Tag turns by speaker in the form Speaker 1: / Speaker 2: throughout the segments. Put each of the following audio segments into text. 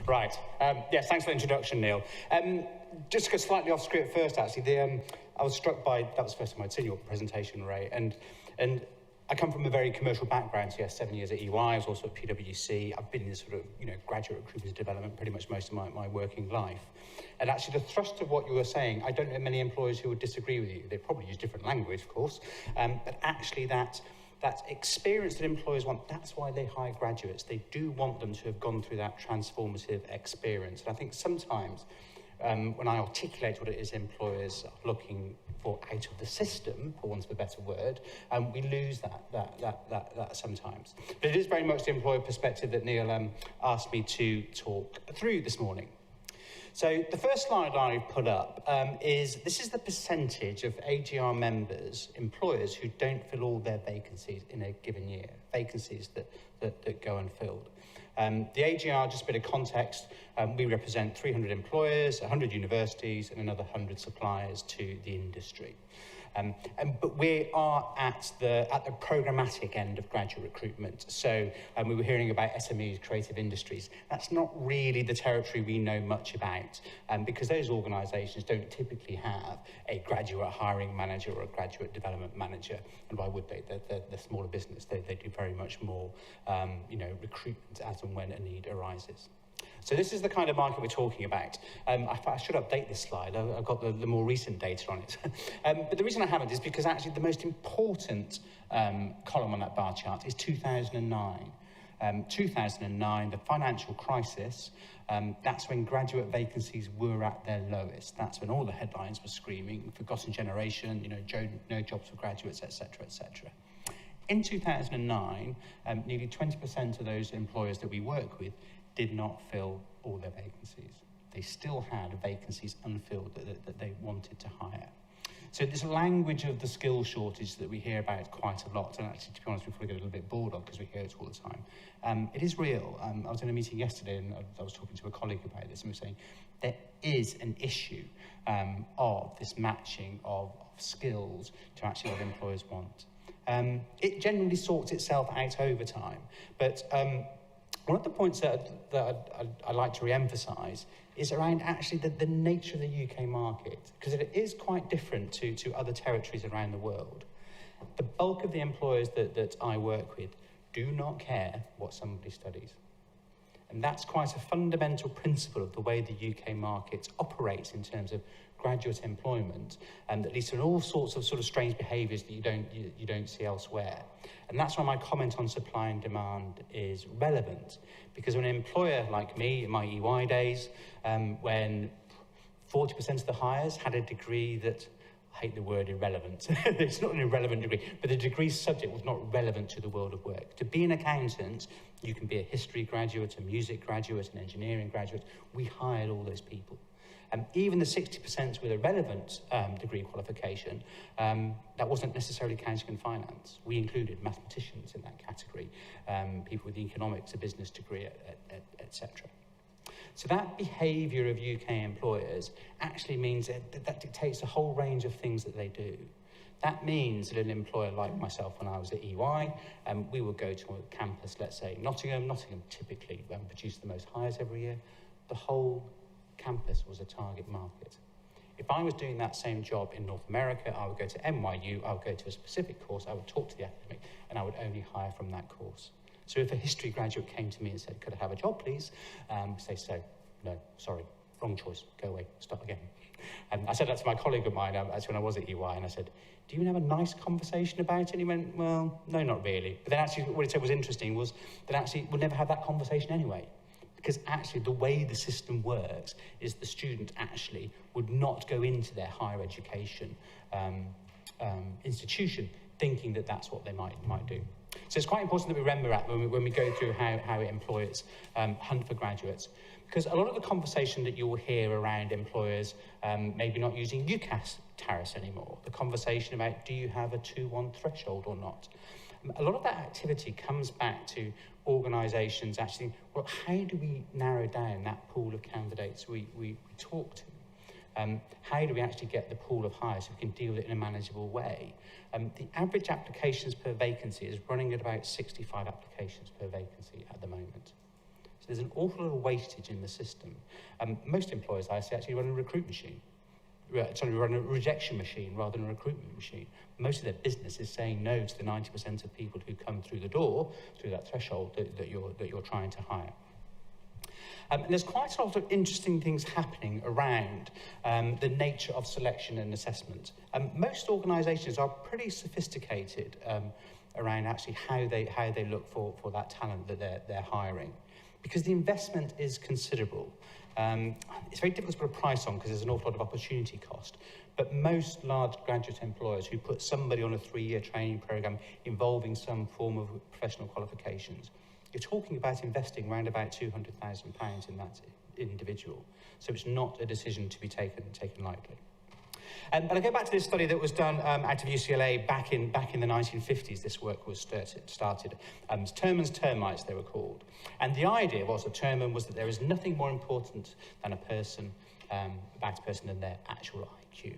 Speaker 1: Right. Yes, thanks for the introduction, Neil. Just to go slightly off script first, actually, I was struck by, that was the first time I'd seen your presentation, Ray, and I come from a very commercial background, so yes, 7 years at EY, I was also at PwC. I've been in this sort of, graduate recruitment development pretty much most of my working life. And actually the thrust of what you were saying, I don't know many employers who would disagree with you. They probably use different language, of course, but actually that experience that employers want, that's why they hire graduates. They do want them to have gone through that transformative experience. And I think sometimes when I articulate what it is employers are looking for out of the system, for want of a better word, we lose that sometimes. But it is very much the employer perspective that Neil asked me to talk through this morning. So the first slide I've put up this is the percentage of AGR members, employers, who don't fill all their vacancies in a given year, vacancies that go unfilled. The AGR, just a bit of context, we represent 300 employers, 100 universities and another 100 suppliers to the industry. But we are at the programmatic end of graduate recruitment. So we were hearing about SMEs, creative industries. That's not really the territory we know much about because those organisations don't typically have a graduate hiring manager or a graduate development manager. And why would they? They're smaller business. They do very much more recruitment as and when a need arises. So this is the kind of market we're talking about. I should update this slide. I've got the more recent data on it. But the reason I haven't is because actually the most important column on that bar chart is 2009. 2009, the financial crisis, that's when graduate vacancies were at their lowest. That's when all the headlines were screaming, forgotten generation, no jobs for graduates, etc., etc. In 2009, nearly 20% of those employers that we work with did not fill all their vacancies. They still had vacancies unfilled that they wanted to hire. So this language of the skill shortage that we hear about quite a lot, and actually, to be honest, we probably get a little bit bored of because we hear it all the time. It is real. I was in a meeting yesterday and I was talking to a colleague about this and we were saying there is an issue of this matching of skills to actually what employers want. It generally sorts itself out over time, but one of the points that I'd like to re-emphasise is around actually the nature of the UK market, because it is quite different to other territories around the world. The bulk of the employers that I work with do not care what somebody studies. And that's quite a fundamental principle of the way the UK market operates in terms of graduate employment, and that leads to all sorts of sort of strange behaviours that you don't see elsewhere. And that's why my comment on supply and demand is relevant, because when an employer like me in my EY days, when 40% of the hires had a degree that, I hate the word irrelevant, it's not an irrelevant degree, but the degree subject was not relevant to the world of work. To be an accountant, you can be a history graduate, a music graduate, an engineering graduate. We hired all those people. Even the 60% with a relevant degree qualification, that wasn't necessarily accounting and finance. We included mathematicians in that category, people with economics, a business degree, etc. So that behaviour of UK employers actually means that dictates a whole range of things that they do. That means that an employer like myself, when I was at EY, we would go to a campus, let's say Nottingham. Nottingham typically produced the most hires every year. The whole campus was a target market. If I was doing that same job in North America, I would go to NYU, I would go to a specific course, I would talk to the academic, and I would only hire from that course. So if a history graduate came to me and said, could I have a job, please? Say so, no, sorry, wrong choice, go away, start again. And I said that to my colleague of mine, that's when I was at EY, and I said, do you even have a nice conversation about it? And he went, well, no, not really. But then actually what he said was interesting was that actually we'll never have that conversation anyway. Because actually the way the system works is the student actually would not go into their higher education institution thinking that that's what they might do. So it's quite important that we remember that when we go through how employers hunt for graduates. Because a lot of the conversation that you will hear around employers maybe not using UCAS tariffs anymore, the conversation about do you have a 2-1 threshold or not, a lot of that activity comes back to organisations actually, well, how do we narrow down that pool of candidates we talk to? How do we actually get the pool of hires so we can deal with it in a manageable way? The average applications per vacancy is running at about 65 applications per vacancy at the moment. So there's an awful lot of wastage in the system. Most employers, I say, actually run a recruit machine. Run a rejection machine rather than a recruitment machine. Most of their business is saying no to the 90% of people who come through the door, through that threshold that you're trying to hire. And there's quite a lot of interesting things happening around the nature of selection and assessment. Most organisations are pretty sophisticated around actually how they look for that talent that they're hiring, because the investment is considerable. It's very difficult to put a price on because there's an awful lot of opportunity cost. But most large graduate employers who put somebody on a 3-year training programme involving some form of professional qualifications, you're talking about investing around about £200,000 in that individual. So it's not a decision to be taken lightly. But I go back to this study that was done out of UCLA back in the 1950s. This work was started. Terman's termites, they were called. And the idea was that Terman was that there is nothing more important than about a person than their actual IQ.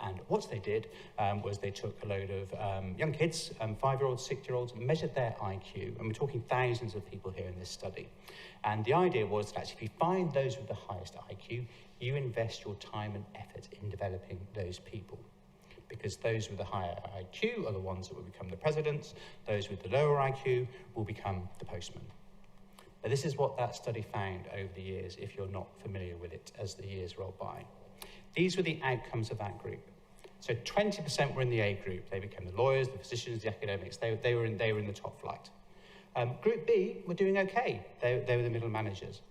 Speaker 1: And what they did was they took a load of young kids, 5-year-olds, 6-year-olds, measured their IQ, and we're talking thousands of people here in this study. And the idea was that actually if you find those with the highest IQ, you invest your time and effort in developing those people. Because those with the higher IQ are the ones that will become the presidents, those with the lower IQ will become the postman. Now, this is what that study found over the years, if you're not familiar with it, as the years roll by. These were the outcomes of that group. So 20% were in the A group. They became the lawyers, the physicians, the academics. They were in the top flight. Group B were doing okay. They were the middle managers.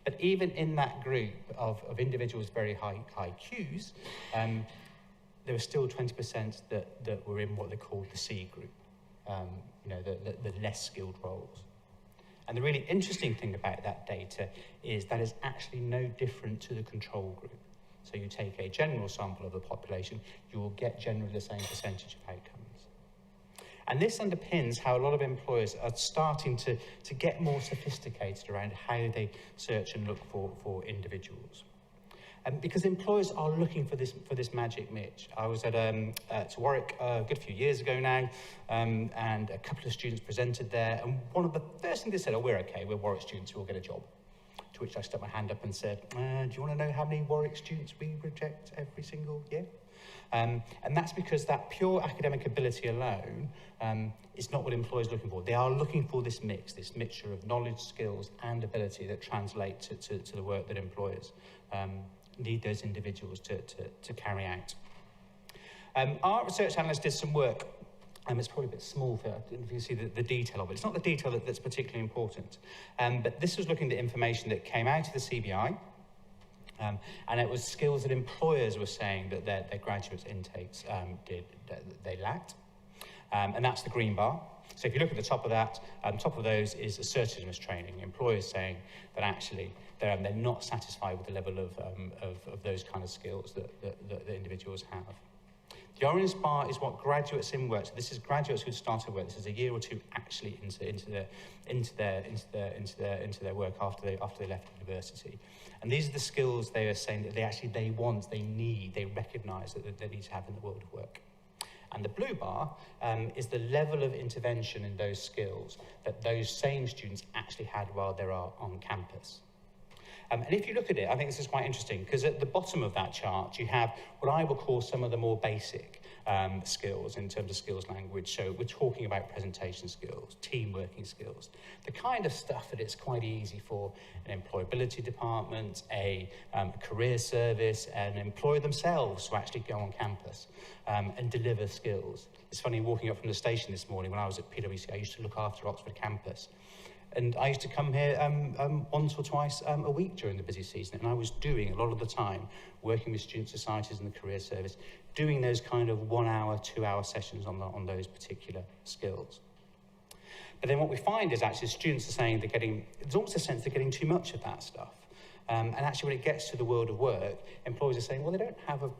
Speaker 1: But even in that group of individuals with very high IQs, there were still 20% that were in what they called the C group, the less skilled roles. And the really interesting thing about that data is that is actually no different to the control group. So you take a general sample of the population, you will get generally the same percentage of outcomes. And this underpins how a lot of employers are starting to get more sophisticated around how they search and look for individuals. Because employers are looking for this magic niche. I was at Warwick a good few years ago now, and a couple of students presented there, and one of the first things they said, "Oh, we're okay, we're Warwick students, we'll get a job." To which I stuck my hand up and said, "Do you want to know how many Warwick students we reject every single year?" And that's because that pure academic ability alone is not what employers are looking for. They are looking for this mix, this mixture of knowledge, skills, and ability that translate to the work that employers need those individuals to carry out. Our research analyst did some work. It's probably a bit small for if you can see the detail of it. It's not the detail that's particularly important. But this was looking at the information that came out of the CBI. And it was skills that employers were saying that their graduate intakes they lacked. And that's the green bar. So if you look at the top of that, top of those is assertiveness training. Employers saying that actually they're not satisfied with the level of those kind of skills that individuals have. The orange bar is what graduates in work. So this is graduates who started work. This is a year or two actually into their work after they left university. And these are the skills they are saying that they want, they need, they recognise that they need to have in the world of work. And the blue bar is the level of intervention in those skills that those same students actually had while they are on campus. And if you look at it, I think this is quite interesting, because at the bottom of that chart, you have what I would call some of the more basic skills in terms of skills language. So we're talking about presentation skills, team working skills, the kind of stuff that it's quite easy for an employability department, a career service, an employer themselves to actually go on campus and deliver skills. It's funny, walking up from the station this morning when I was at PwC, I used to look after Oxford campus. And I used to come here once or twice a week during the busy season, and I was doing a lot of the time working with student societies and the career service, doing those kind of 1 hour, 2 hour sessions on those particular skills. But then what we find is actually students are saying there's almost a sense they're getting too much of that stuff. And actually when it gets to the world of work, employers are saying, well, they don't have a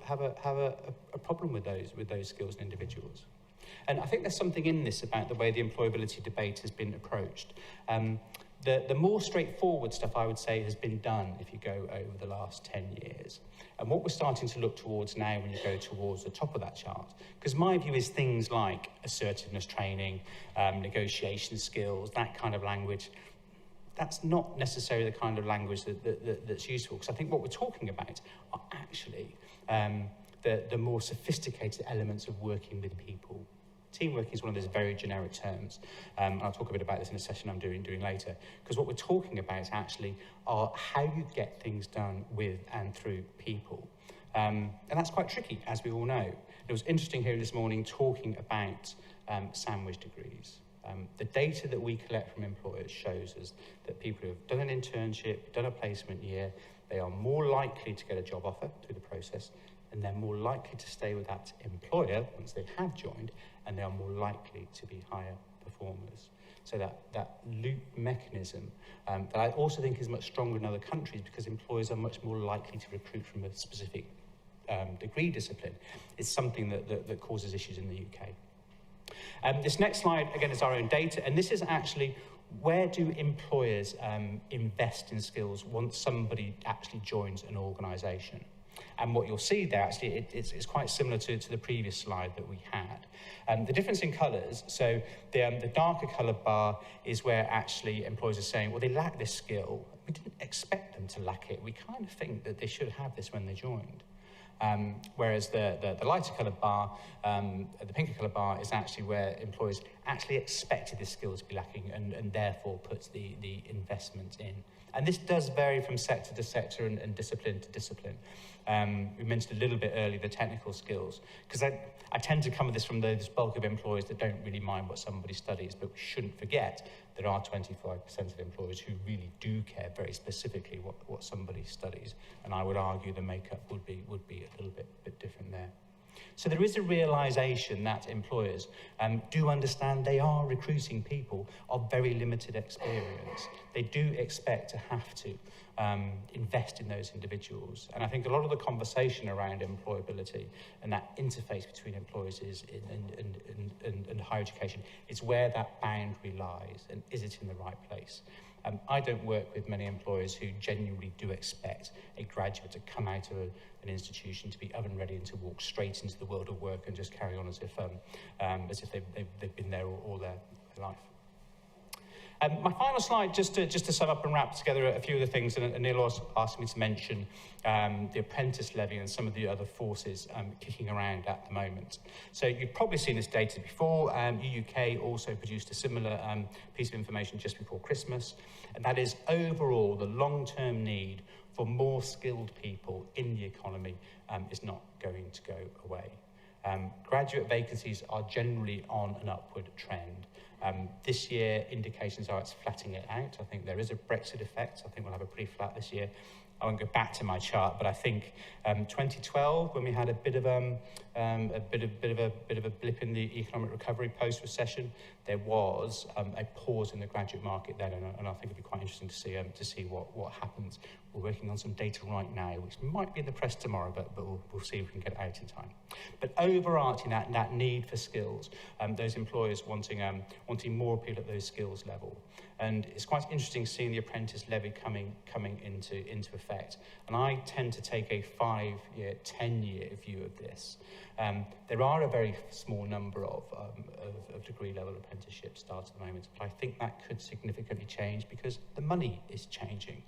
Speaker 1: problem with those skills and individuals. And I think there's something in this about the way the employability debate has been approached. The more straightforward stuff, I would say, has been done if you go over the last 10 years. And what we're starting to look towards now when you go towards the top of that chart, because my view is things like assertiveness training, negotiation skills, that kind of language, that's not necessarily the kind of language that's useful, because I think what we're talking about are actually the more sophisticated elements of working with people. Teamwork is one of those very generic terms. I'll talk a bit about this in a session I'm doing later, because what we're talking about actually are how you get things done with and through people. And that's quite tricky, as we all know. It was interesting hearing this morning talking about sandwich degrees. The data that we collect from employers shows us that people who have done an internship, done a placement year, they are more likely to get a job offer through the process, and they're more likely to stay with that employer once they have joined, and they are more likely to be higher performers. So that loop mechanism that I also think is much stronger in other countries, because employers are much more likely to recruit from a specific degree discipline, is something that causes issues in the UK. This next slide, again, is our own data, and this is actually where do employers invest in skills once somebody actually joins an organisation. And what you'll see there, actually, it's quite similar to the previous slide that we had. The difference in colours, so the darker coloured bar is where actually employers are saying, well, they lack this skill. We didn't expect them to lack it. We kind of think that they should have this when they joined. Whereas the lighter coloured bar, the pinker coloured bar, is actually where employers actually expected this skill to be lacking, and therefore puts the investment in. And this does vary from sector to sector and discipline to discipline. We mentioned a little bit earlier the technical skills, because I tend to come at this from this bulk of employers that don't really mind what somebody studies, but we shouldn't forget there are 25% of employers who really do care very specifically what somebody studies, and I would argue the makeup would be a little bit different there. So there is a realisation that employers do understand they are recruiting people of very limited experience. They do expect to have to invest in those individuals. And I think a lot of the conversation around employability and that interface between employers and higher education is where that boundary lies, and is it in the right place? I don't work with many employers who genuinely do expect a graduate to come out of an institution to be oven ready and to walk straight into the world of work and just carry on as if they've been there all their life. My final slide, just to sum up and wrap together a few of the things, and Neil also asked me to mention the apprentice levy and some of the other forces kicking around at the moment. So you've probably seen this data before. UK also produced a similar piece of information just before Christmas, and that is overall the long-term need for more skilled people in the economy is not going to go away. Graduate vacancies are generally on an upward trend. This year, indications are it's flattening it out. I think there is a Brexit effect. I think we'll have a pretty flat this year. I won't go back to my chart, but I think 2012, when we had a bit of a blip in the economic recovery post-recession, there was a pause in the graduate market then, and I think it'd be quite interesting to see what happens. We're working on some data right now, which might be in the press tomorrow, but we'll see if we can get it out in time. But overarching that need for skills, those employers wanting more people at those skills level. And it's quite interesting seeing the apprentice levy coming into effect. And I tend to take a 5-year, 10-year view of this. There are a very small number of degree-level apprenticeships starts at the moment, but I think that could significantly change because the money is changing.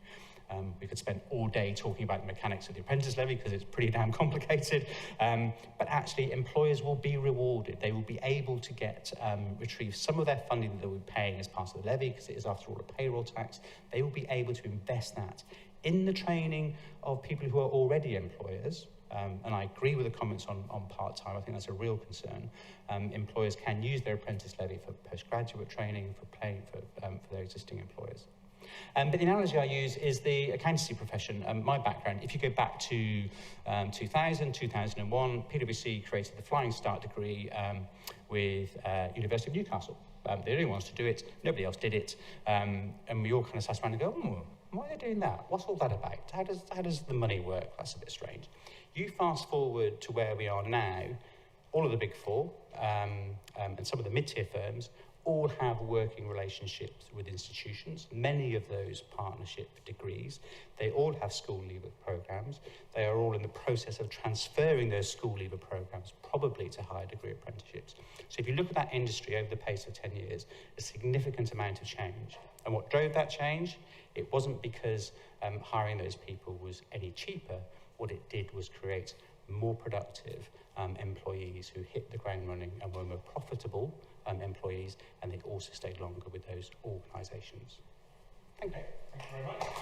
Speaker 1: We could spend all day talking about the mechanics of the apprentice levy because it's pretty damn complicated, but actually employers will be rewarded. They will be able to retrieve some of their funding that they were paying as part of the levy, because it is after all a payroll tax. They will be able to invest that in the training of people who are already employers. And I agree with the comments on part-time. I think that's a real concern. Employers can use their apprentice levy for postgraduate training, for paying for their existing employers. But the analogy I use is the accountancy profession. My background, if you go back to 2000, 2001, PwC created the Flying Start degree with University of Newcastle. They're the only ones to do it. Nobody else did it. And we all kind of sat around and go, why are they doing that? What's all that about? How does the money work? That's a bit strange. You fast forward to where we are now, all of the big four and some of the mid-tier firms all have working relationships with institutions, many of those partnership degrees. They all have school leaver programs. They are all in the process of transferring those school leaver programs, probably to higher degree apprenticeships. So if you look at that industry over the pace of 10 years, a significant amount of change. And what drove that change? It wasn't because hiring those people was any cheaper. What it did was create more productive employees who hit the ground running and were more profitable employees, and they also stayed longer with those organisations. Thank you.
Speaker 2: Thank you very much.